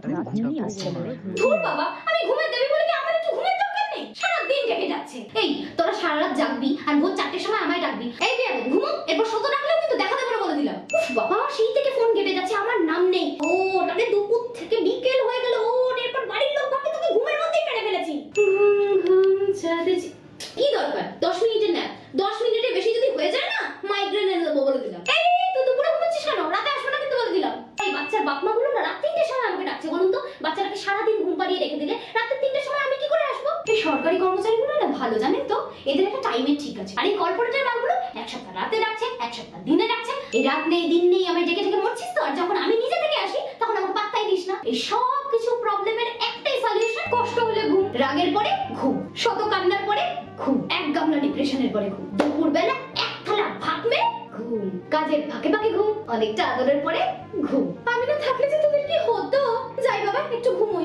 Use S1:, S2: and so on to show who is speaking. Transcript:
S1: ঘুমই আসছে না।
S2: ধুর বাবা, আমি ঘুমের দেবী বলে কি আমার একটু ঘুমের দরকার নেই? সারা দিন জেগে যাচ্ছে। এই তোরা সারা রাত জাগবি আর ভোর 4টের সময় আমায় ডাকবি। এই বিয়া ঘুমো, এরপর শত ডাকলেও কিন্তু দেখা দেবে না বলে দিলাম। উফ বাবা, সেই থেকে ফোন কেটে যাচ্ছে, আমার নাম নেই। ও তাহলে দুপুর থেকে বিকেল হয়ে গেল। ও এরপর বাড়ির লোক ভাবে তোকে ঘুমের মধ্যেই মেরে ফেলেছি। কি দরকার 10 মিনিটের ন্যাপ? 10 মিনিটের বেশি যদি হয়ে যায় না, মাইগ্রেন এনে দেবো বলে দিলাম। এই তুই দুপুরে ঘুমাচ্ছিস কেন? রাতে আসবে না কিন্তু বলে দিলাম। এই বাচ্চার বাপ মা গুলো না রাত 3টের সময় আমাকে ডাকছে। বলুন তো, বাচ্চাটাকে সারাদিন ঘুম পাড়িয়ে রেখে দিলে রাতে 3টের সময় আমি কি করে আসবো? এই সরকারি কর্মচারীগুলো না ভালো, জানেন তো, এদের একটা টাইমের ঠিক আছে। আর এই কর্পোরেটের মালগুলো এক সপ্তাহ রাতে ডাকছে, এক সপ্তাহ দিনে ডাকছে। এই রাত নেই দিন নেই আমি ডেকে ডেকে মরছিস তো। আর যখন আমি নিজে থেকে আসি তখন আমাকে পাত্তাই দিস না। এই সব কিছু প্রবলেমের একটাই সলিউশন, কষ্ট হলে ঘুম, রাগের পরে ঘুম, শত কান্নার পরে ঘুম, এক গামলা ডিপ্রেশনের পরে ঘুম, দুপুরবেলা এক থালা ভাত মেয়ে ঘুম, কাজের ফাঁকে ফাঁকে ঘুম, অনেকটা আদরের পরে ঘুম। আমি না থাকলে যে তোদের কি হতো? যাই বাবা, একটু ঘুমোই।